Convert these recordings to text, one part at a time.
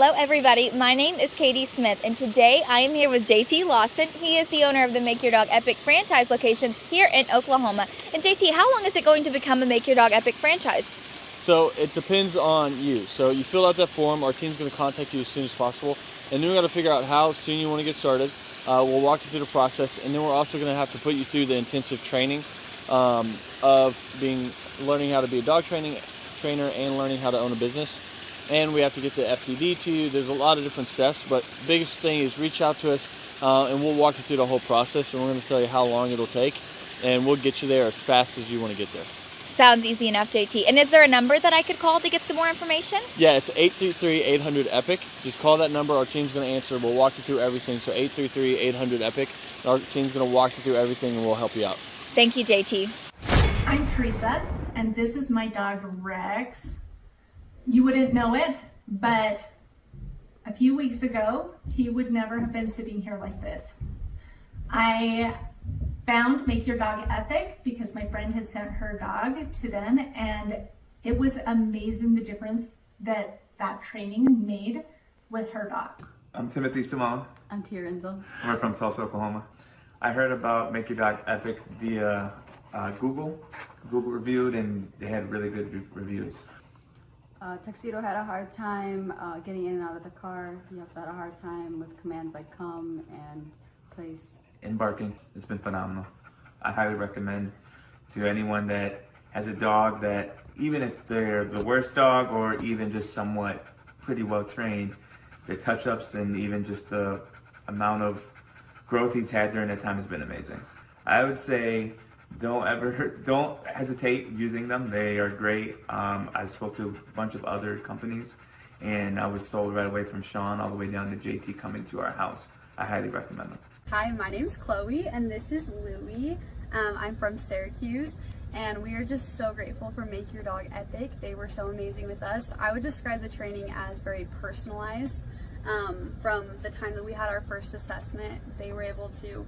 Hello everybody, my name is Katie Smith and today I am here with JT Lawson. He is the owner of the Make Your Dog Epic franchise locations here in Oklahoma. And JT, how long is it going to become a Make Your Dog Epic franchise? So it depends on you. So you fill out that form, our team's going to contact you as soon as possible, and then we got to figure out how soon you want to get started. We'll walk you through the process, and then we're also going to have to put you through the intensive training of learning how to be a dog trainer and learning how to own a business. And we have to get the FTD to you. There's a lot of different steps, but the biggest thing is reach out to us and we'll walk you through the whole process, and we're going to tell you how long it'll take, and we'll get you there as fast as you want to get there. Sounds easy enough, JT. And is there a number that I could call to get some more information? Yeah, it's 833-800-EPIC. Just call that number. Our team's going to answer. We'll walk you through everything. So 833-800-EPIC. Our team's going to walk you through everything, and we'll help you out. Thank you, JT. I'm Teresa, and this is my dog Rex. You wouldn't know it, but a few weeks ago, he would never have been sitting here like this. I found Make Your Dog Epic because my friend had sent her dog to them, and it was amazing the difference that training made with her dog. I'm Timothy Simone. I'm Tia Renzel. We're from Tulsa, Oklahoma. I heard about Make Your Dog Epic via Google. Google reviewed, and they had really good reviews. Tuxedo had a hard time getting in and out of the car. He also had a hard time with commands like come and place. And barking, it's been phenomenal. I highly recommend to anyone that has a dog that, even if they're the worst dog or even just somewhat pretty well trained, the touch-ups and even just the amount of growth he's had during that time has been amazing. I would say don't hesitate using them. They are great. I spoke to a bunch of other companies, and I was sold right away from Sean all the way down to JT coming to our house. I highly recommend them. Hi, my name's Chloe and this is Louie. I'm from Syracuse and we are just so grateful for Make Your Dog Epic. They were so amazing with us. I would describe the training as very personalized. From the time that we had our first assessment, they were able to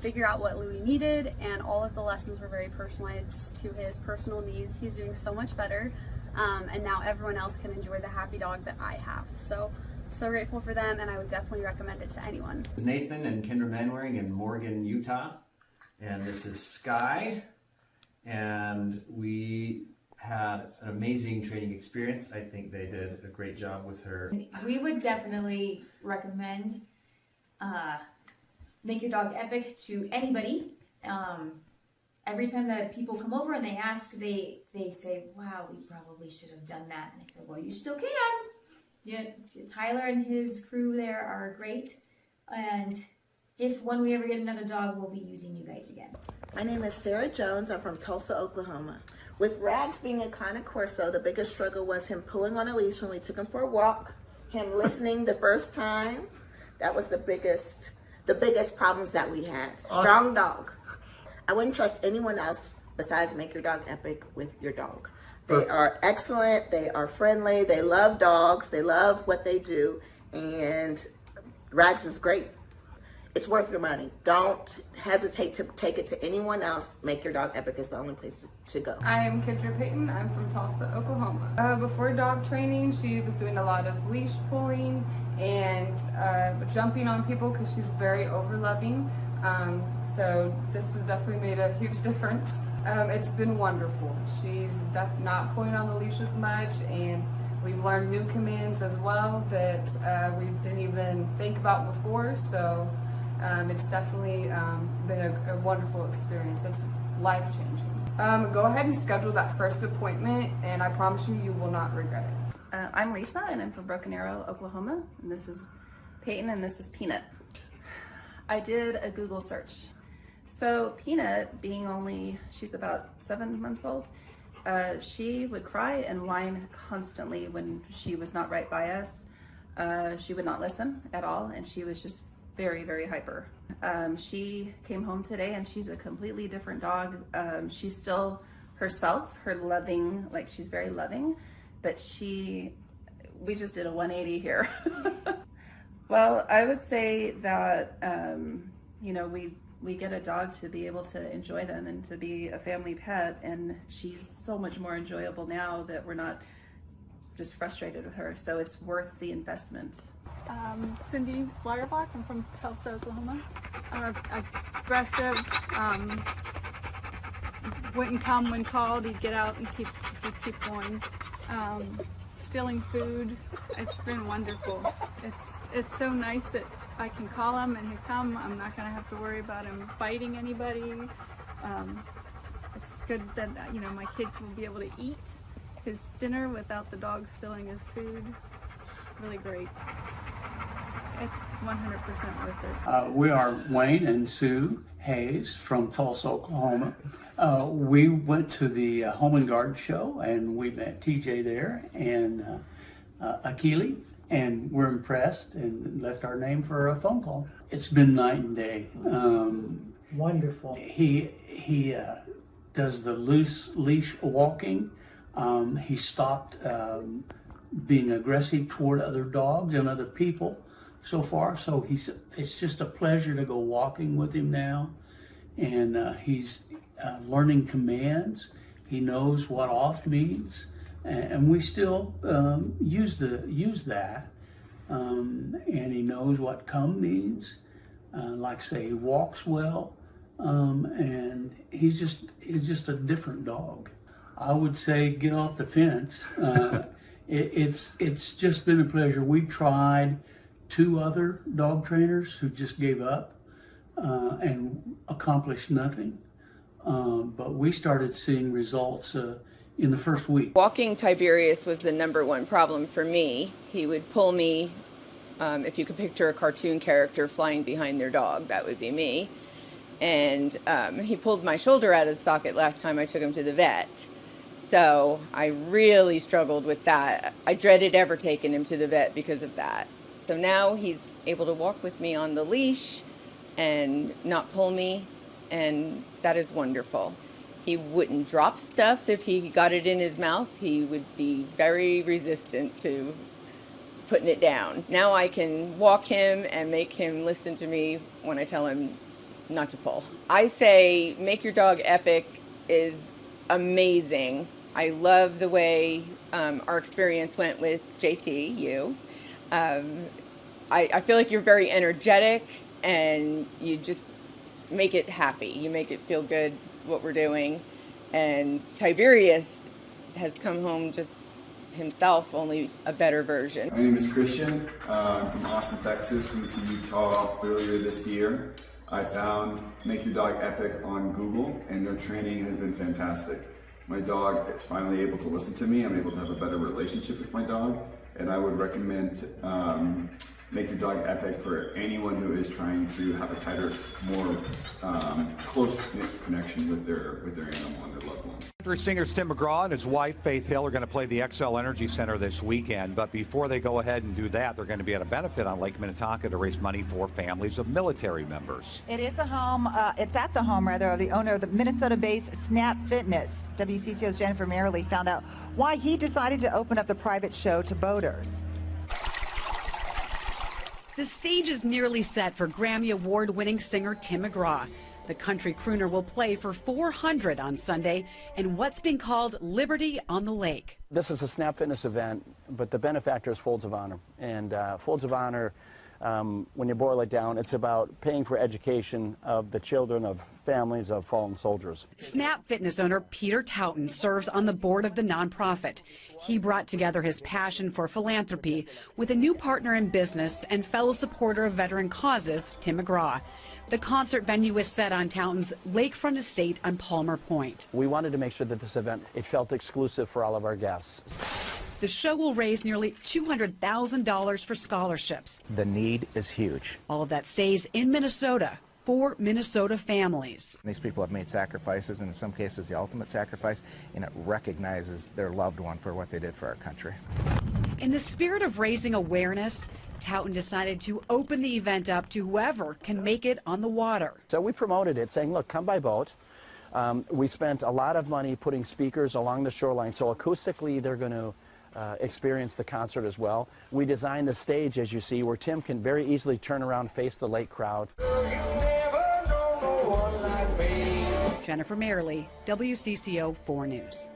figure out what Louie needed, and all of the lessons were very personalized to his personal needs. He's doing so much better, and now everyone else can enjoy the happy dog that I have. So grateful for them, and I would definitely recommend it to anyone. Nathan and Kendra Manwaring in Morgan, Utah, and this is Sky, and we had an amazing training experience. I think they did a great job with her. We would definitely recommend Make Your Dog Epic to anybody. Every time that people come over and they ask, they say, wow, we probably should have done that. And I said, well, you still can. Yeah, Tyler and his crew there are great. And when we ever get another dog, we'll be using you guys again. My name is Sarah Jones. I'm from Tulsa, Oklahoma. With Rags being a kind of Corso, the biggest struggle was him pulling on a leash when we took him for a walk, him listening the first time. That was the biggest problems that we had. Awesome. Strong dog. I wouldn't trust anyone else besides Make Your Dog Epic with your dog. They are excellent, they are friendly, they love dogs, they love what they do, and Rags is great. It's worth your money. Don't hesitate to take it to anyone else. Make Your Dog Epic is the only place to go. I am Kendra Payton. I'm from Tulsa, Oklahoma. Before dog training, she was doing a lot of leash pulling and jumping on people because she's very over-loving. So this has definitely made a huge difference. It's been wonderful. She's not pulling on the leash as much, and we've learned new commands as well that we didn't even think about before. So it's definitely been a wonderful experience. It's life-changing. Go ahead and schedule that first appointment, and I promise you, you will not regret it. I'm Lisa, and I'm from Broken Arrow, Oklahoma, and this is Peyton, and this is Peanut. I did a Google search. So Peanut, she's about 7 months old, she would cry and whine constantly when she was not right by us. She would not listen at all, and she was just very, very hyper. She came home today, and she's a completely different dog. She's still herself, she's very loving, but we just did a 180 here. Well, I would say that, we get a dog to be able to enjoy them and to be a family pet, and she's so much more enjoyable now that we're not just frustrated with her. So it's worth the investment. Cindy Flyerbock. I'm from Tulsa, Oklahoma. I'm aggressive. Wouldn't come when called. He'd get out and keep going. Stealing food. It's been wonderful. It's so nice that I can call him and he'll come. I'm not going to have to worry about him biting anybody. It's good that my kid will be able to eat his dinner without the dog stealing his food. It's really great. It's 100% worth it. We are Wayne and Sue Hayes from Tulsa, Oklahoma. We went to the Home and Garden show and we met TJ there and Akili, and we're impressed and left our name for a phone call. It's been night and day. Wonderful. He does the loose leash walking. He stopped being aggressive toward other dogs and other people so far. So it's just a pleasure to go walking with him now. And he's learning commands. He knows what off means. And we still use that. And he knows what come means. Like I say, he walks well. And he's just a different dog. I would say get off the fence. It's just been a pleasure. We tried 2 other dog trainers who just gave up and accomplished nothing. But we started seeing results in the first week. Walking Tiberius was the #1 problem for me. He would pull me, if you could picture a cartoon character flying behind their dog, that would be me. And he pulled my shoulder out of the socket last time I took him to the vet. So I really struggled with that. I dreaded ever taking him to the vet because of that. So now he's able to walk with me on the leash and not pull me, and that is wonderful. He wouldn't drop stuff if he got it in his mouth. He would be very resistant to putting it down. Now I can walk him and make him listen to me when I tell him not to pull. I say Make Your Dog Epic is amazing. I love the way our experience went with JT, you. I feel like you're very energetic and you just make it happy. You make it feel good what we're doing. And Tiberius has come home just himself, only a better version. My name is Christian. I'm from Austin, Texas. Moved to Utah earlier this year. I found Make Your Dog Epic on Google, and their training has been fantastic. My dog is finally able to listen to me. I'm able to have a better relationship with my dog, and I would recommend Make Your Dog Epic for anyone who is trying to have a tighter, more close-knit connection with their animal and their loved one. Country singers Tim McGraw and his wife Faith Hill are going to play the XL Energy Center this weekend, but before they go ahead and do that, they're going to be at a benefit on Lake Minnetonka to raise money for families of military members. It is a home, it's at the home rather of the owner of the Minnesota-based Snap Fitness. WCCO's Jennifer Merrily found out why he decided to open up the private show to boaters. The stage is nearly set for Grammy Award-winning singer Tim McGraw. The country crooner will play for 400 on Sunday in what's been called Liberty on the Lake. This is a Snap Fitness event, but the benefactor is Folds of Honor. And Folds of Honor, when you boil it down, it's about paying for education of the children of families of fallen soldiers. Snap Fitness owner Peter Towton serves on the board of the nonprofit. He brought together his passion for philanthropy with a new partner in business and fellow supporter of veteran causes, Tim McGraw. The concert venue is set on Towton's lakefront estate on Palmer Point. We wanted to make sure that this event, it felt exclusive for all of our guests. The show will raise nearly $200,000 for scholarships. The need is huge. All of that stays in Minnesota for Minnesota families. These people have made sacrifices, and in some cases the ultimate sacrifice, and it recognizes their loved one for what they did for our country. In the spirit of raising awareness, Towton decided to open the event up to whoever can make it on the water. So we promoted it, saying, look, come by boat. We spent a lot of money putting speakers along the shoreline, so acoustically they're going to experience the concert as well. We designed the stage, as you see, where Tim can very easily turn around, face the lake crowd. Jennifer Merrily, WCCO 4 News.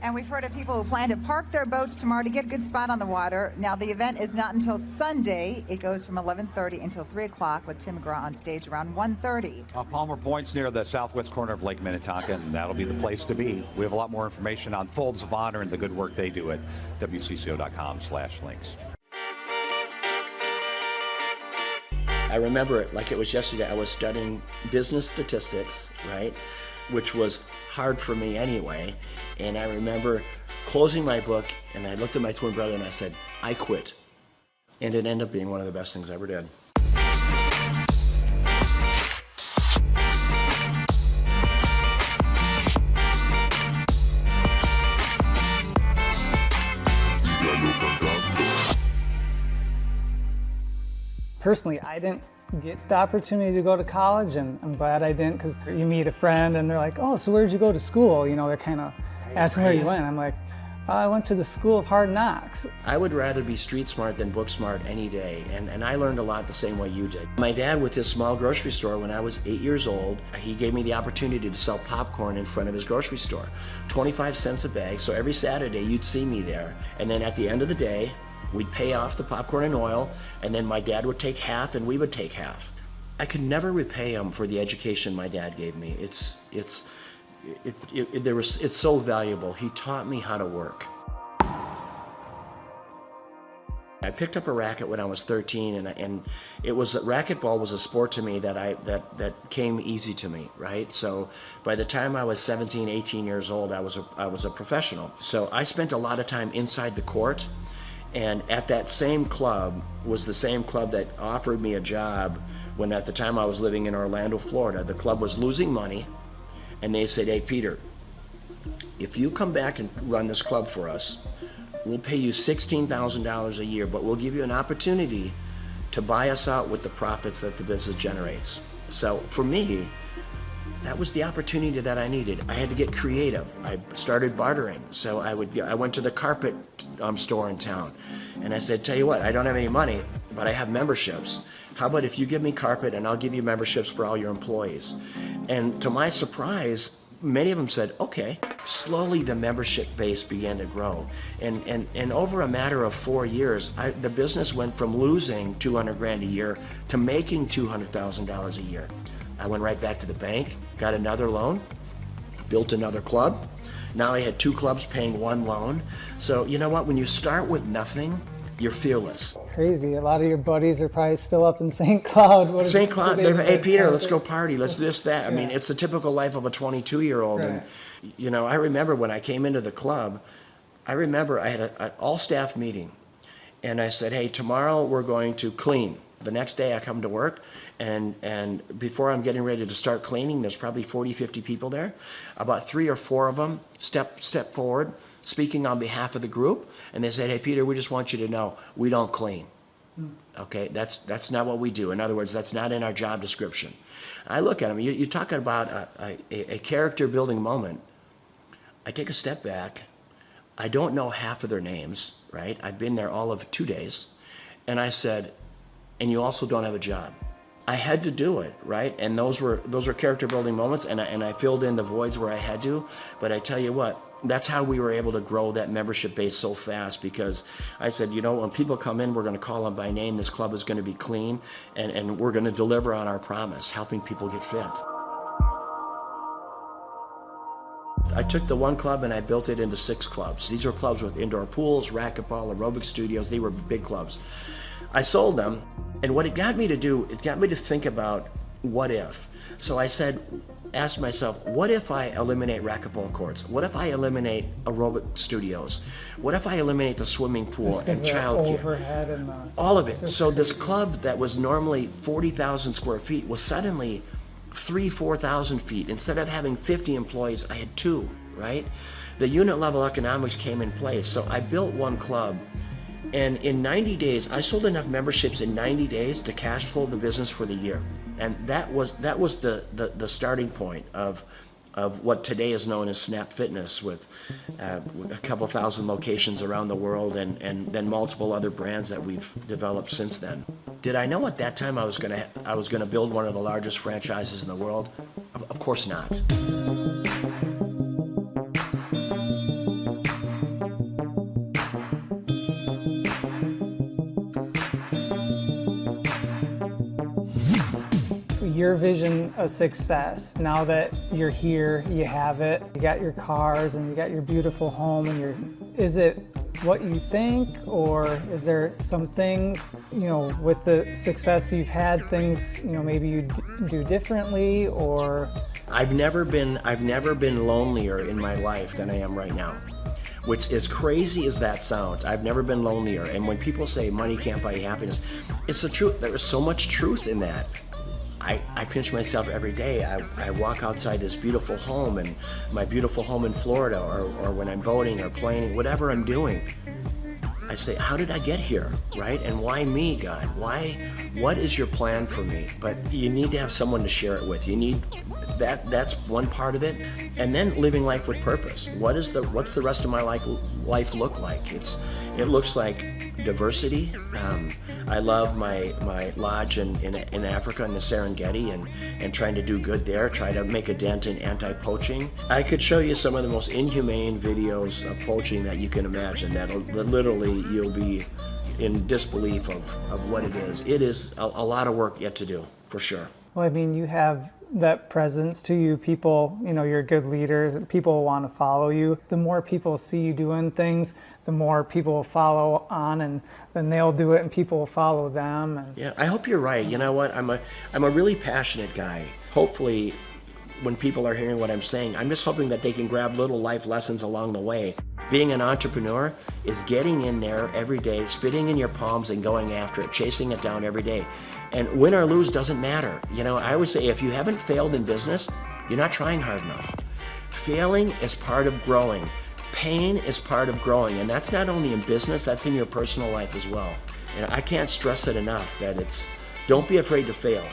And we've heard of people who plan to park their boats tomorrow to get a good spot on the water. Now, the event is not until Sunday. It goes from 11:30 until 3 o'clock with Tim McGraw on stage around 1:30. Palmer Point's near the southwest corner of Lake Minnetonka, and that'll be the place to be. We have a lot more information on Folds of Honor and the good work they do at wcco.com/links. I remember it like it was yesterday. I was studying business statistics, right, which was hard for me anyway. And I remember closing my book, and I looked at my twin brother and I said, I quit. And it ended up being one of the best things I ever did. Personally, I didn't get the opportunity to go to college, and I'm glad I didn't, because you meet a friend and they're like, oh, so where'd you go to school? You know, they're kind of asking where you went. I'm like, I went to the School of Hard Knocks. I would rather be street smart than book smart any day, and I learned a lot the same way you did. My dad, with his small grocery store, when I was 8 years old, he gave me the opportunity to sell popcorn in front of his grocery store. 25 cents a bag, so every Saturday you'd see me there. And then at the end of the day, we'd pay off the popcorn and oil, and then my dad would take half and we would take half. I could never repay him for the education my dad gave me. It's so valuable. He taught me how to work. I picked up a racket when I was 13, and racquetball was a sport to me that came easy to me, right? So by the time I was 17, 18 years old, I was a professional. So I spent a lot of time inside the court. And at that same club was the same club that offered me a job when at the time I was living in Orlando, Florida. The club was losing money, and they said, hey, Peter, if you come back and run this club for us, we'll pay you $16,000 a year, but we'll give you an opportunity to buy us out with the profits that the business generates. So for me, that was the opportunity that I needed. I had to get creative. I started bartering. So I went to the carpet store in town, and I said, tell you what, I don't have any money, but I have memberships. How about if you give me carpet and I'll give you memberships for all your employees? And to my surprise, many of them said, okay. Slowly the membership base began to grow. And over a matter of 4 years, the business went from losing $200,000 a year to making $200,000 a year. I went right back to the bank, got another loan, built another club. Now I had 2 clubs paying 1 loan. So you know what, when you start with nothing, you're fearless. Crazy, a lot of your buddies are probably still up in St. Cloud. St. Cloud, hey Peter, let's go party, let's do this, that. I mean, it's the typical life of a 22-year-old. Right. And you know, I remember when I came into the club, I had an all-staff meeting. And I said, hey, tomorrow we're going to clean. The next day I come to work, and before I'm getting ready to start cleaning, there's probably 40, 50 people there. About 3 or 4 of them step forward, speaking on behalf of the group, and they said, hey, Peter, we just want you to know, we don't clean. Okay, that's not what we do. In other words, that's not in our job description. I look at them, you're talking about a character building moment. I take a step back. I don't know half of their names, right? I've been there all of 2 days. And I said, and you also don't have a job. I had to do it, right? And those were character building moments, and I filled in the voids where I had to. But I tell you what, that's how we were able to grow that membership base so fast, because I said, you know, when people come in, we're going to call them by name. This club is going to be clean, and we're going to deliver on our promise, helping people get fit. I took the 1 club and I built it into 6 clubs. These are clubs with indoor pools, racquetball, aerobic studios. They were big clubs. I sold them, and what it got me to do, it got me to think about what if. So I asked myself, what if I eliminate racquetball courts? What if I eliminate aerobic studios? What if I eliminate the swimming pool and childcare? All of it. So this club that was normally 40,000 square feet was suddenly 4,000 feet. Instead of having 50 employees, I had 2, right? The unit level economics came in place. So I built 1 club. And in 90 days, I sold enough memberships in 90 days to cash flow the business for the year. And that was the starting point of what today is known as Snap Fitness, with a couple thousand locations around the world, and then multiple other brands that we've developed since then. Did I know at that time I was gonna build one of the largest franchises in the world? Of course not. your vision of success, now that you're here, you have it, you got your cars and you got your beautiful home, and is it what you think, or is there some things, you know, with the success you've had, things, you know, maybe you do differently, or? I've never been lonelier in my life than I am right now. Which, as crazy as that sounds, I've never been lonelier. And when people say money can't buy you happiness, it's the truth. There is so much truth in that. I pinch myself every day. I walk outside this beautiful home, and my beautiful home in Florida, or when I'm boating or playing, whatever I'm doing, I say, how did I get here, right? And why me, God? What is your plan for me? But you need to have someone to share it with. You need that's one part of it. And then living life with purpose. What's the rest of my life look like? It looks like diversity. I love my lodge in Africa, in the Serengeti, and trying to do good there, try to make a dent in anti-poaching. I could show you some of the most inhumane videos of poaching that you can imagine, that literally you'll be in disbelief of what it is. It is a lot of work yet to do, for sure. Well, I mean, you have that presence to you. People, you know, you're good leaders, and people want to follow you. The more people see you doing things, the more people will follow on, and then they'll do it and people will follow them. And yeah, I hope you're right. You know what? I'm a really passionate guy. Hopefully, when people are hearing what I'm saying, I'm just hoping that they can grab little life lessons along the way. Being an entrepreneur is getting in there every day, spitting in your palms and going after it, chasing it down every day. And win or lose doesn't matter. You know, I always say, if you haven't failed in business, you're not trying hard enough. Failing is part of growing. Pain is part of growing, and that's not only in business, that's in your personal life as well. And I can't stress it enough that don't be afraid to fail.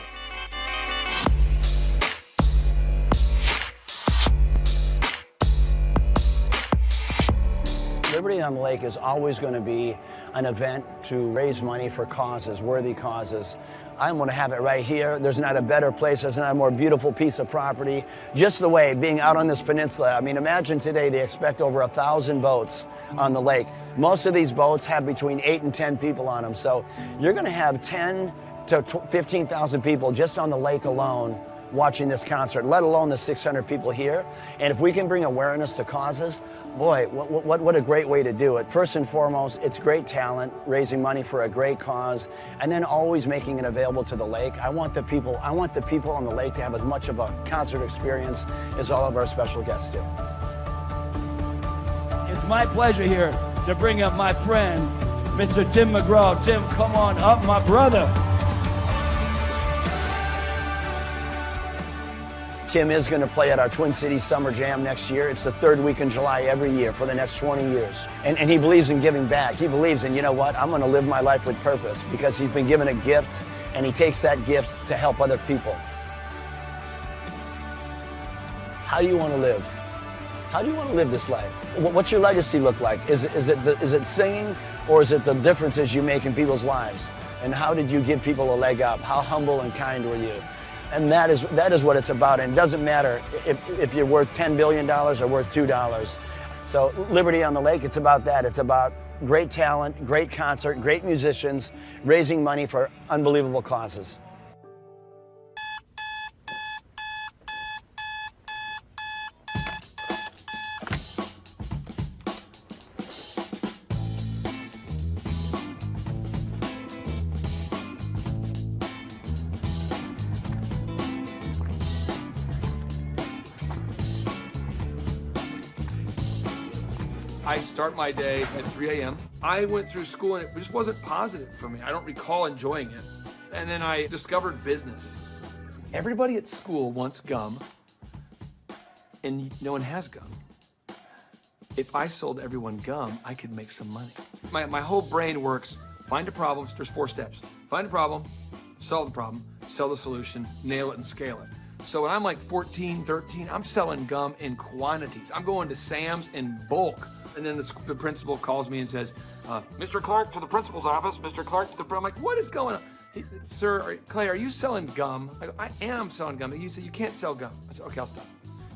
Liberty on the Lake is always going to be an event to raise money for causes, worthy causes. I'm going to have it right here. There's not a better place. There's not a more beautiful piece of property. Just the way, being out on this peninsula. I mean, imagine today they expect over 1,000 boats on the lake. Most of these boats have between 8 and 10 people on them. So you're going to have 10 to 15,000 people just on the lake alone watching this concert, let alone the 600 people here. And if we can bring awareness to causes, boy, what a great way to do it. First and foremost, it's great talent, raising money for a great cause, and then always making it available to the lake. I want the people on the lake to have as much of a concert experience as all of our special guests do. It's my pleasure here to bring up my friend, Mr. Tim McGraw. Tim, come on up, my brother. Tim is going to play at our Twin Cities Summer Jam next year. It's the third week in July every year for the next 20 years. And he believes in giving back. He believes in, you know what, I'm going to live my life with purpose, because he's been given a gift, and he takes that gift to help other people. How do you want to live? How do you want to live this life? What's your legacy look like? Is it singing, or is it the differences you make in people's lives? And how did you give people a leg up? How humble and kind were you? And that is what it's about. And it doesn't matter if you're worth $10 billion or worth $2. So Liberty on the Lake, it's about that. It's about great talent, great concert, great musicians, raising money for unbelievable causes. I start my day at 3 a.m. I went through school and it just wasn't positive for me. I don't recall enjoying it. And then I discovered business. Everybody at school wants gum, and no one has gum. If I sold everyone gum, I could make some money. My whole brain works, find a problem, there's 4 steps. Find a problem, solve the problem, sell the solution, nail it and scale it. So when I'm like 14, 13, I'm selling gum in quantities. I'm going to Sam's in bulk. And then the principal calls me and says, Mr. Clark to the principal's office, Mr. Clark to the... I'm like, what is going on? Sir, Clay, are you selling gum? I go, I am selling gum. He said, you can't sell gum. I said, okay, I'll stop.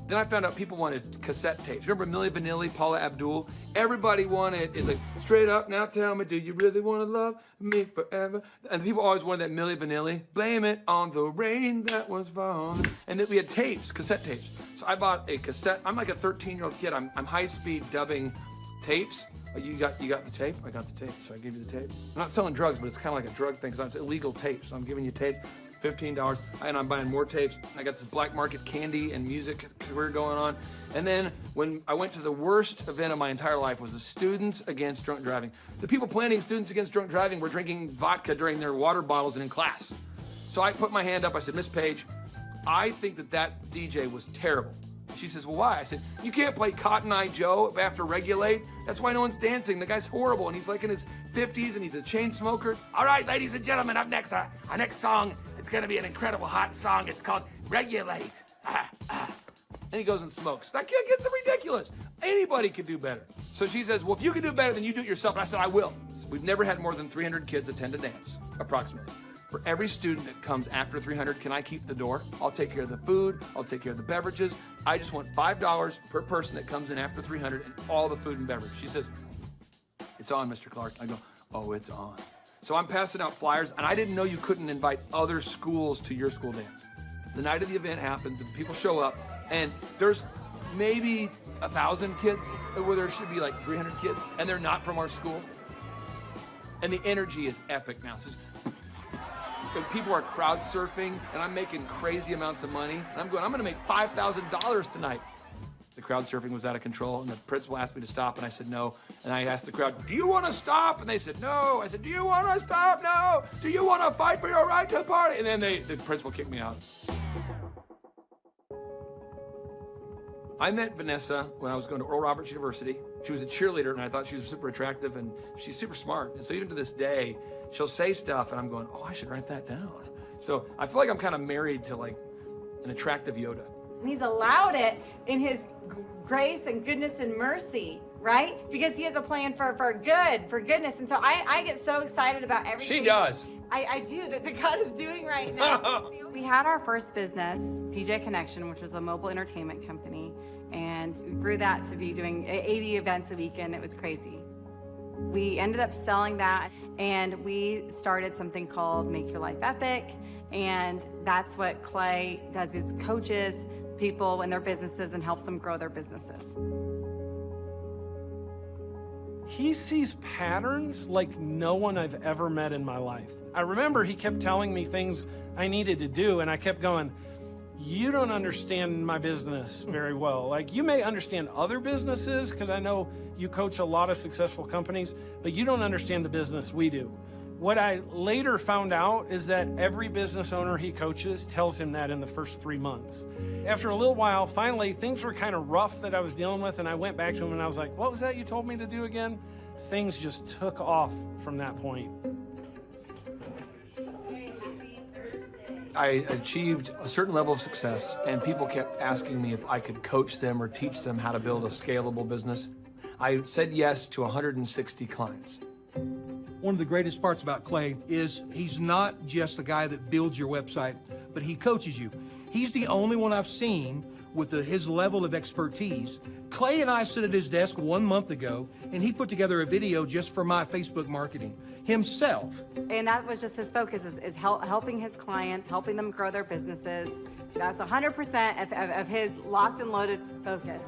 Then I found out people wanted cassette tapes. Remember Milli Vanilli, Paula Abdul? Everybody wanted, it's like, straight up, now tell me, do you really want to love me forever? And people always wanted that Milli Vanilli. Blame it on the rain that was falling. And then we had tapes, cassette tapes. So I bought a cassette. I'm like a 13-year-old kid. I'm high-speed dubbing tapes. Oh, you got the tape? I got the tape, so I gave you the tape. I'm not selling drugs, but it's kind of like a drug thing, because it's illegal tape. So I'm giving you tape, $15, and I'm buying more tapes. I got this black market candy and music career going on. And then when I went to the worst event of my entire life was the Students Against Drunk Driving. The people planning Students Against Drunk Driving were drinking vodka during their water bottles and in class. So I put my hand up, I said, Miss Page, I think that DJ was terrible. She says, well, why? I said, you can't play Cotton Eye Joe after Regulate. That's why no one's dancing. The guy's horrible, and he's like in his 50s, and he's a chain smoker. All right, ladies and gentlemen, up next, our next song, it's gonna be an incredible hot song. It's called Regulate. And he goes and smokes. That kid gets ridiculous. Anybody could do better. So she says, well, if you can do better, then you do it yourself. And I said, I will. We've never had more than 300 kids attend a dance, approximately. For every student that comes after 300, can I keep the door? I'll take care of the food. I'll take care of the beverages. I just want $5 per person that comes in after 300 and all the food and beverage. She says, it's on, Mr. Clark. I go, oh, it's on. So I'm passing out flyers, and I didn't know you couldn't invite other schools to your school dance. The night of the event happened, the people show up, and there's maybe 1,000 kids, where there should be like 300 kids, and they're not from our school. And the energy is epic now. So and people are crowd surfing, and I'm making crazy amounts of money. And I'm gonna make $5,000 tonight. The crowd surfing was out of control, and the principal asked me to stop, and I said no. And I asked the crowd, do you want to stop? And they said no. I said, do you want to stop? No. Do you want to fight for your right to party? And then the principal kicked me out. I met Vanessa when I was going to Oral Roberts University. She was a cheerleader, and I thought she was super attractive, and she's super smart. And so even to this day, she'll say stuff, and I'm going, oh, I should write that down. So I feel like I'm kind of married to like an attractive Yoda. And he's allowed it in his grace and goodness and mercy, right? Because he has a plan for goodness. And so I get so excited about everything. She does. I do, that God is doing right now. We had our first business, DJ Connection, which was a mobile entertainment company. And we grew that to be doing 80 events a weekend. It was crazy. We ended up selling that, and we started something called Make Your Life Epic. And that's what Clay does, is coaches people in their businesses and helps them grow their businesses. He sees patterns like no one I've ever met in my life. I remember he kept telling me things I needed to do, and I kept going, you don't understand my business very well. Like, you may understand other businesses, because I know you coach a lot of successful companies, but you don't understand the business we do. What I later found out is that every business owner he coaches tells him that in the first 3 months. After a little while, finally, things were kind of rough that I was dealing with, and I went back to him and I was like, what was that you told me to do again? Things just took off from that point. I achieved a certain level of success, and people kept asking me if I could coach them or teach them how to build a scalable business. I said yes to 160 clients. One of the greatest parts about Clay is he's not just a guy that builds your website, but he coaches you. He's the only one I've seen with his level of expertise. Clay and I sit at his desk 1 month ago, and he put together a video just for my Facebook marketing himself. And that was just his focus, is helping his clients, helping them grow their businesses. That's 100% of his locked and loaded focus.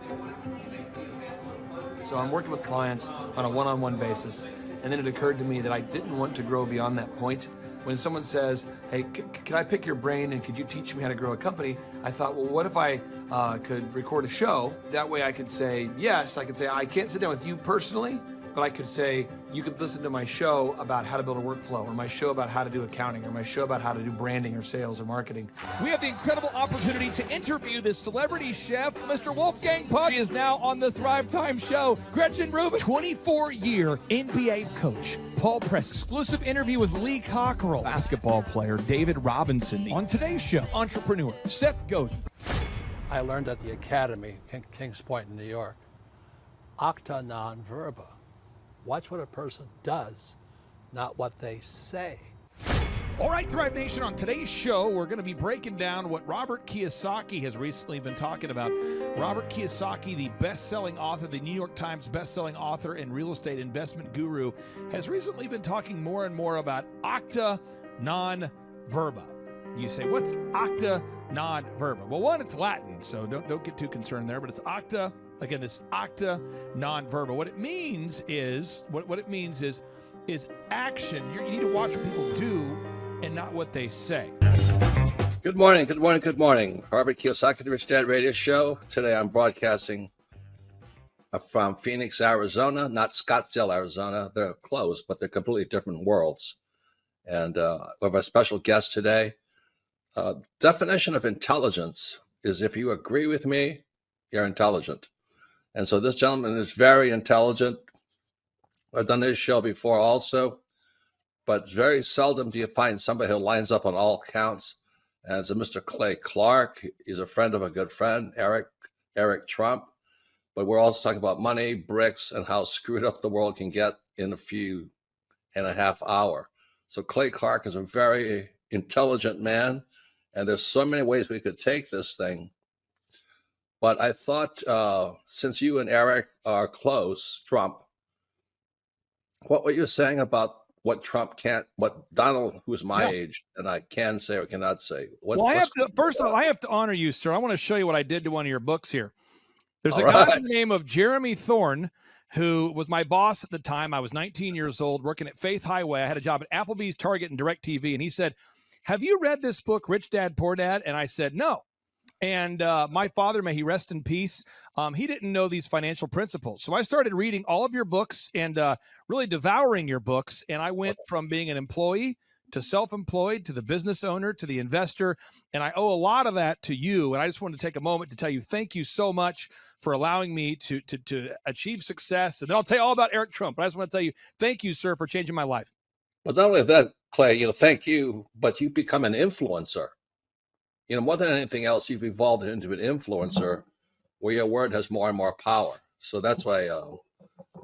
So I'm working with clients on a one-on-one basis, and then it occurred to me that I didn't want to grow beyond that point. When someone says, hey, can I pick your brain and could you teach me how to grow a company? I thought, well, what if I could record a show? That way I could say, yes, I could say, I can't sit down with you personally, but I could say, you could listen to my show about how to build a workflow, or my show about how to do accounting, or my show about how to do branding or sales or marketing. We have the incredible opportunity to interview this celebrity chef, Mr. Wolfgang Puck. She is now on the Thrive Time show. Gretchen Rubin, 24-year NBA coach. Paul Press, exclusive interview with Lee Cockrell. Basketball player David Robinson. On today's show, entrepreneur Seth Godin. I learned at the Academy, Kings Point in New York, acta non verba. Watch what a person does, not what they say. All right, Thrive Nation, on today's show, we're going to be breaking down what Robert Kiyosaki has recently been talking about. Robert Kiyosaki, the best-selling author, the New York Times best-selling author and real estate investment guru, has recently been talking more and more about acta non verba. You say, what's acta non verba? Well, one, it's Latin, so don't get too concerned there, but it's acta, again, this acta non verba. What it means is, what it means is action. You need to watch what people do and not what they say. Good morning, good morning, good morning. Robert Kiyosaki, the Rich Dad Radio Show. Today I'm broadcasting from Phoenix, Arizona, not Scottsdale, Arizona. They're close, but they're completely different worlds. And we have a special guest today. Definition of intelligence is if you agree with me, you're intelligent. And so this gentleman is very intelligent. I've done this show before also. But very seldom do you find somebody who lines up on all counts. And it's a Mr. Clay Clark. He's a friend of a good friend, Eric Trump. But we're also talking about money, bricks, and how screwed up the world can get in a few and a half hours. So Clay Clark is a very intelligent man, and there's so many ways we could take this thing. But I thought, since you and Eric are close, Trump, what were you saying about what Trump can't, what Donald, who's my age, and I can say or cannot say? First of all, I have to honor you, sir. I want to show you what I did to one of your books here. There's a guy by the name of Jeremy Thorne, who was my boss at the time. I was 19 years old, working at Faith Highway. I had a job at Applebee's, Target, and DirecTV. And he said, have you read this book, Rich Dad, Poor Dad? And I said, no. And my father, may he rest in peace, he didn't know these financial principles. So I started reading all of your books and really devouring your books. And I went from being an employee to self-employed to the business owner to the investor. And I owe a lot of that to you. And I just wanted to take a moment to tell you thank you so much for allowing me to achieve success. And then I'll tell you all about Eric Trump. But I just want to tell you thank you, sir, for changing my life. But not only that, Clay, thank you, but you become an influencer. More than anything else, you've evolved into an influencer where your word has more and more power. So that's why I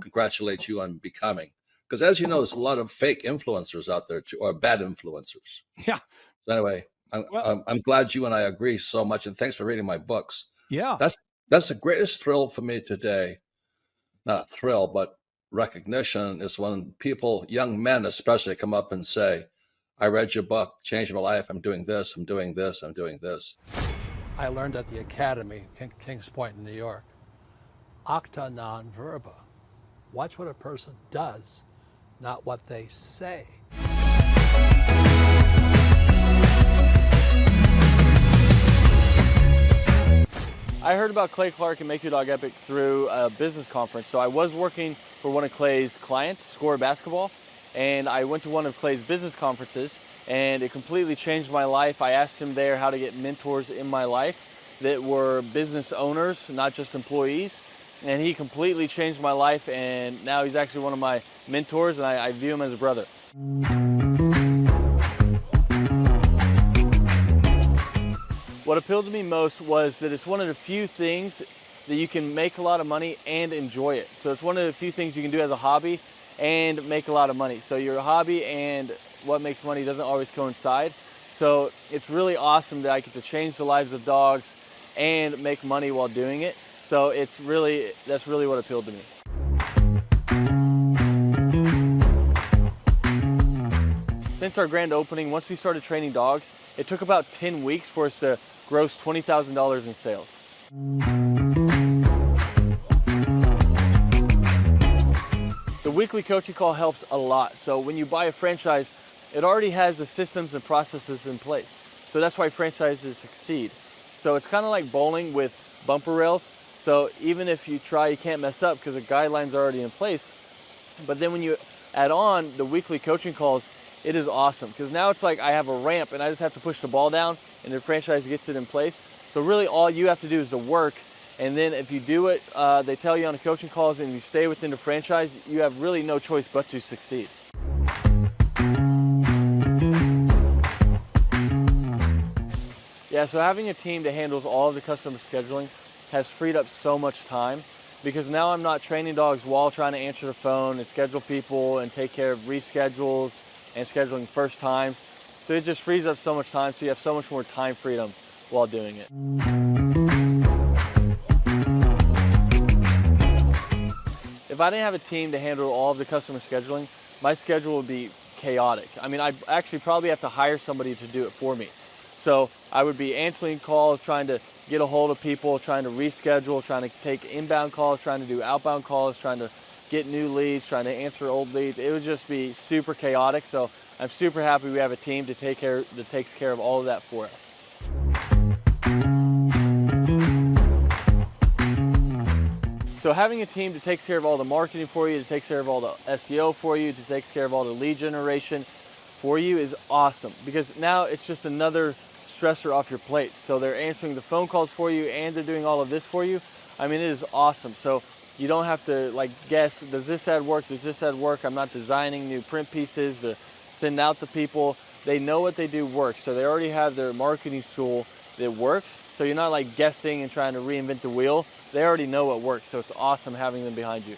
congratulate you on becoming. Because as you know, there's a lot of fake influencers out there, too, or bad influencers. Yeah. So anyway, I'm glad you and I agree so much. And thanks for reading my books. Yeah. That's the greatest thrill for me today. Not a thrill, but recognition is when people, young men especially, come up and say, I read your book, changed my life. I'm doing this, I'm doing this, I'm doing this. I learned at the Academy, Kings Point in New York, acta non verba. Watch what a person does, not what they say. I heard about Clay Clark and Make Your Dog Epic through a business conference. So I was working for one of Clay's clients, Score Basketball, and I went to one of Clay's business conferences, and it completely changed my life. I asked him there how to get mentors in my life that were business owners, not just employees, and he completely changed my life, and now he's actually one of my mentors, and I view him as a brother. What appealed to me most was that it's one of the few things that you can make a lot of money and enjoy it. So it's one of the few things you can do as a hobby and make a lot of money. So your hobby and what makes money doesn't always coincide. So it's really awesome that I get to change the lives of dogs and make money while doing it. So that's really what appealed to me. Since our grand opening, once we started training dogs, it took about 10 weeks for us to gross $20,000 in sales. The weekly coaching call helps a lot. So when you buy a franchise, it already has the systems and processes in place. So that's why franchises succeed. So it's kind of like bowling with bumper rails. So even if you try, you can't mess up because the guidelines are already in place. But then when you add on the weekly coaching calls, it is awesome because now it's like I have a ramp and I just have to push the ball down and the franchise gets it in place. So really all you have to do is the work. And then if you do it, they tell you on the coaching calls and you stay within the franchise, you have really no choice but to succeed. Yeah, so having a team that handles all of the customer scheduling has freed up so much time because now I'm not training dogs while trying to answer the phone and schedule people and take care of reschedules and scheduling first times. So it just frees up so much time, so you have so much more time freedom while doing it. If I didn't have a team to handle all of the customer scheduling, my schedule would be chaotic. I mean, I'd actually probably have to hire somebody to do it for me. So I would be answering calls, trying to get a hold of people, trying to reschedule, trying to take inbound calls, trying to do outbound calls, trying to get new leads, trying to answer old leads. It would just be super chaotic. So I'm super happy we have a team that takes care of all of that for us. So having a team that takes care of all the marketing for you, that takes care of all the SEO for you, that takes care of all the lead generation for you is awesome, because now it's just another stressor off your plate. So they're answering the phone calls for you and they're doing all of this for you. I mean, it is awesome. So you don't have to like guess, does this ad work? Does this ad work? I'm not designing new print pieces to send out to people. They know what they do works. So they already have their marketing tool that works. So you're not like guessing and trying to reinvent the wheel. They already know what works. So it's awesome having them behind you.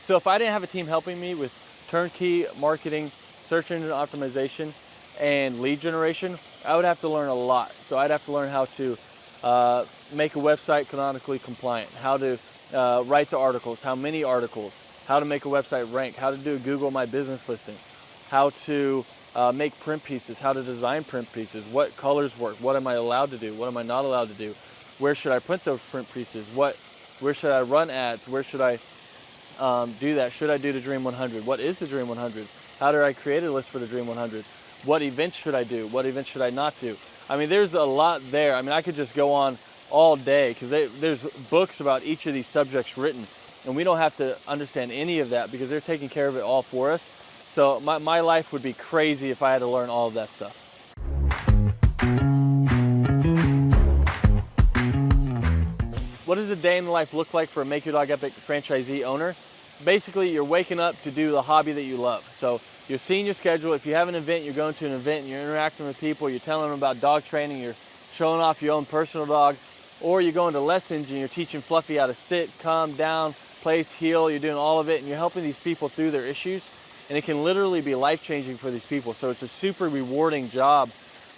So if I didn't have a team helping me with turnkey marketing, search engine optimization, and lead generation, I would have to learn a lot. So I'd have to learn how to make a website canonically compliant, how to write the articles, how many articles, how to make a website rank, how to do a Google My Business listing, how to make print pieces, how to design print pieces, what colors work, what am I allowed to do, what am I not allowed to do, where should I print those print pieces, where should I run ads, where should I do that, should I do the Dream 100, what is the Dream 100, how do I create a list for the Dream 100, what events should I do, what events should I not do. I mean, there's a lot there. I mean, I could just go on all day because there's books about each of these subjects written, and we don't have to understand any of that because they're taking care of it all for us. So my life would be crazy if I had to learn all of that stuff. What does a day in the life look like for a Make Your Dog Epic franchisee owner? Basically, you're waking up to do the hobby that you love. So you're seeing your schedule. If you have an event, you're going to an event and you're interacting with people, you're telling them about dog training, you're showing off your own personal dog, or you're going to lessons and you're teaching Fluffy how to sit, calm down, place, heel, you're doing all of it, and you're helping these people through their issues. And it can literally be life-changing for these people. So it's a super rewarding job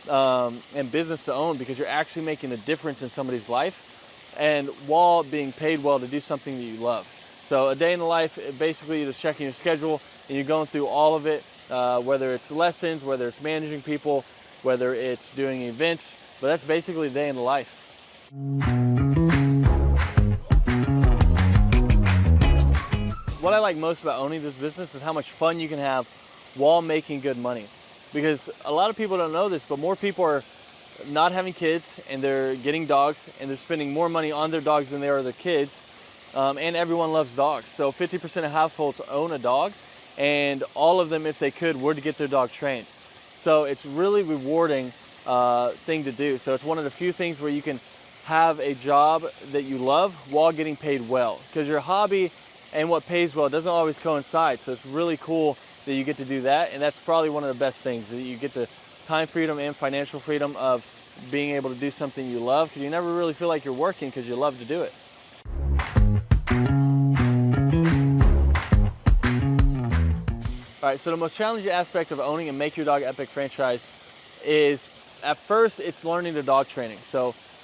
and business to own because you're actually making a difference in somebody's life and while being paid well to do something that you love. So a day in the life, basically you're just checking your schedule and you're going through all of it, whether it's lessons, whether it's managing people, whether it's doing events, but that's basically a day in the life. What I like most about owning this business is how much fun you can have while making good money. Because a lot of people don't know this, but more people are not having kids and they're getting dogs and they're spending more money on their dogs than they are their kids. And everyone loves dogs. So 50% of households own a dog, and all of them, if they could, would get their dog trained. So it's really rewarding thing to do. So it's one of the few things where you can have a job that you love while getting paid well. Because your hobby and what pays well doesn't always coincide. So it's really cool that you get to do that. And that's probably one of the best things, that you get the time freedom and financial freedom of being able to do something you love, because you never really feel like you're working because you love to do it. All right, so the most challenging aspect of owning a Make Your Dog Epic franchise is, at first, it's learning the dog training.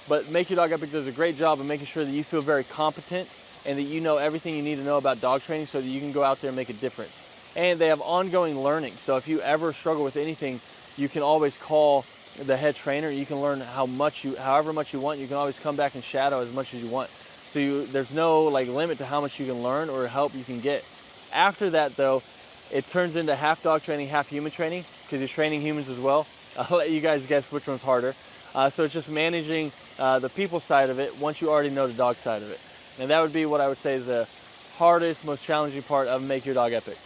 But Make Your Dog Epic does a great job of making sure that you feel very competent and that you know everything you need to know about dog training so that you can go out there and make a difference. And they have ongoing learning. So if you ever struggle with anything, you can always call the head trainer. You can learn however much you want. You can always come back and shadow as much as you want. So there's no like limit to how much you can learn or help you can get. After that, though, it turns into half dog training, half human training, because you're training humans as well. I'll let you guys guess which one's harder. So it's just managing the people side of it once you already know the dog side of it. And that would be what I would say is the hardest, most challenging part of Make Your Dog Epic.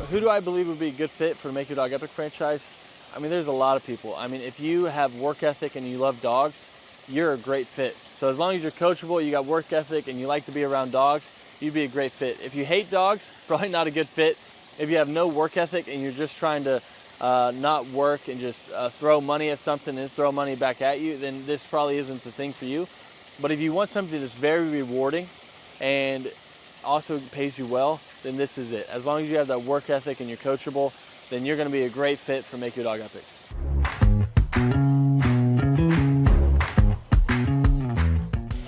Who do I believe would be a good fit for the Make Your Dog Epic franchise? I mean, there's a lot of people. I mean, if you have work ethic and you love dogs, you're a great fit. So as long as you're coachable, you got work ethic, and you like to be around dogs, you'd be a great fit. If you hate dogs, probably not a good fit. If you have no work ethic and you're just trying to not work and just throw money at something and throw money back at you, then this probably isn't the thing for you. But if you want something that's very rewarding and also pays you well, then this is it. As long as you have that work ethic and you're coachable, then you're going to be a great fit for Make Your Dog Epic.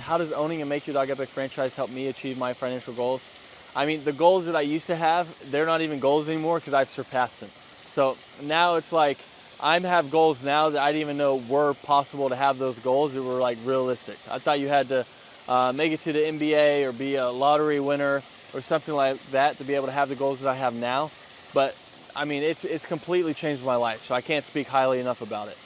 How does owning a Make Your Dog Epic franchise help me achieve my financial goals? I mean, the goals that I used to have, they're not even goals anymore because I've surpassed them. So now it's like I have goals now that I didn't even know were possible to have those goals that were like realistic. I thought you had to make it to the NBA or be a lottery winner or something like that to be able to have the goals that I have now. But I mean, it's completely changed my life, so I can't speak highly enough about it.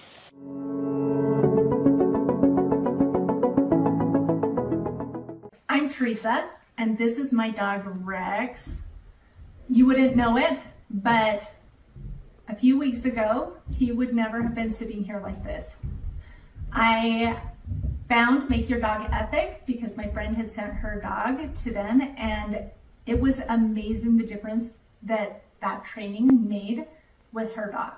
I'm Teresa, and this is my dog Rex. You wouldn't know it, but a few weeks ago, he would never have been sitting here like this. I found Make Your Dog Epic because my friend had sent her dog to them, and it was amazing the difference that training made with her dog.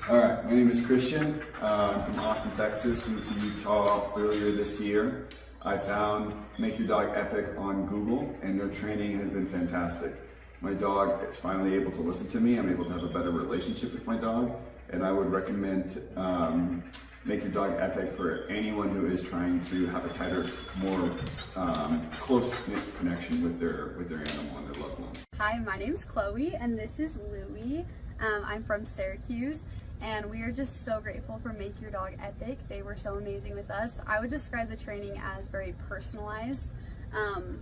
All right, my name is Christian. I'm from Austin, Texas. Moved to Utah earlier this year. I found Make Your Dog Epic on Google, and their training has been fantastic. My dog is finally able to listen to me. I'm able to have a better relationship with my dog, and I would recommend Make Your Dog Epic for anyone who is trying to have a tighter, more close-knit connection with their animal and their loved one. Hi, my name's Chloe, and this is Louie. I'm from Syracuse, and we are just so grateful for Make Your Dog Epic. They were so amazing with us. I would describe the training as very personalized.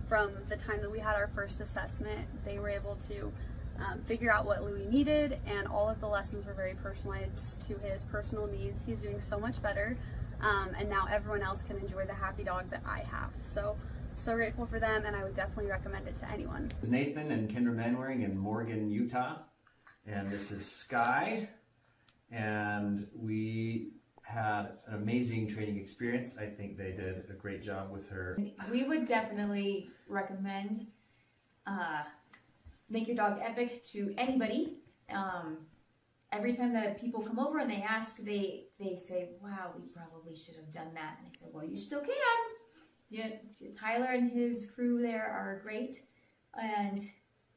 From the time that we had our first assessment, they were able to figure out what Louie needed, and all of the lessons were very personalized to his personal needs. He's doing so much better, and now everyone else can enjoy the happy dog that I have. So grateful for them, and I would definitely recommend it to anyone. This is Nathan and Kendra Manwaring in Morgan, Utah, and this is Sky, and we had an amazing training experience. I think they did a great job with her. We would definitely recommend Make Your Dog Epic to anybody. Every time that people come over and they ask, they say, wow, we probably should have done that. And I said, well, you still can. Tyler and his crew there are great. And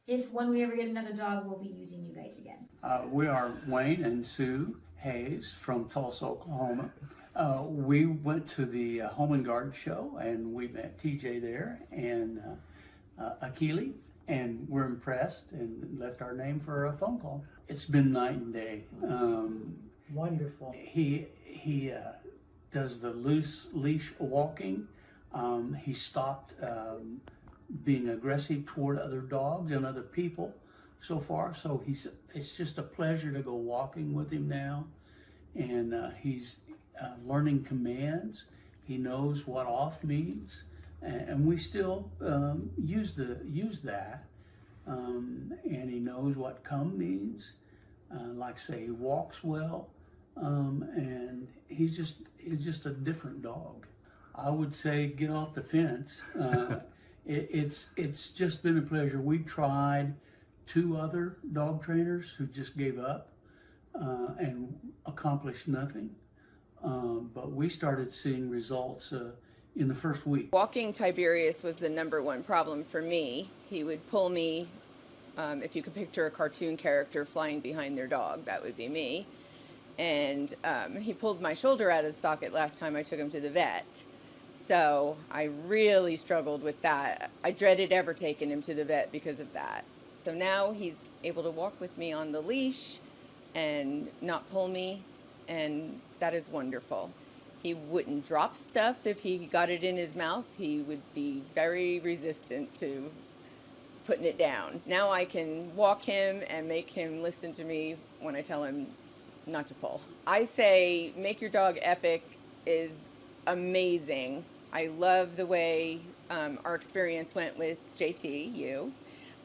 if when we ever get another dog, we'll be using you guys again. We are Wayne and Sue Hayes from Tulsa, Oklahoma. We went to the Home and Garden show, and we met TJ there and Akili, and we're impressed and left our name for a phone call. It's been night and day. Wonderful. He does the loose leash walking. He stopped being aggressive toward other dogs and other people so far. So it's just a pleasure to go walking with him now. And he's learning commands. He knows what off means. And we still use that. And he knows what come means. Like say, he walks well. And he's just a different dog. I would say get off the fence. It's just been a pleasure. We tried 2 other dog trainers who just gave up and accomplished nothing. But we started seeing results in the first week. Walking Tiberius was the #1 problem for me. He would pull me, if you could picture a cartoon character flying behind their dog, that would be me. And he pulled my shoulder out of the socket last time I took him to the vet. So I really struggled with that. I dreaded ever taking him to the vet because of that. So now he's able to walk with me on the leash and not pull me, and that is wonderful. He wouldn't drop stuff if he got it in his mouth. He would be very resistant to putting it down. Now I can walk him and make him listen to me when I tell him not to pull. I say Make Your Dog Epic is amazing. I love the way our experience went with JT, you.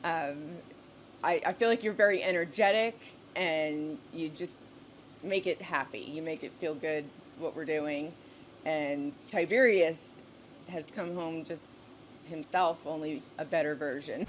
I feel like you're very energetic, and you just make it happy. You make it feel good what we're doing. And Tiberius has come home just himself, only a better version.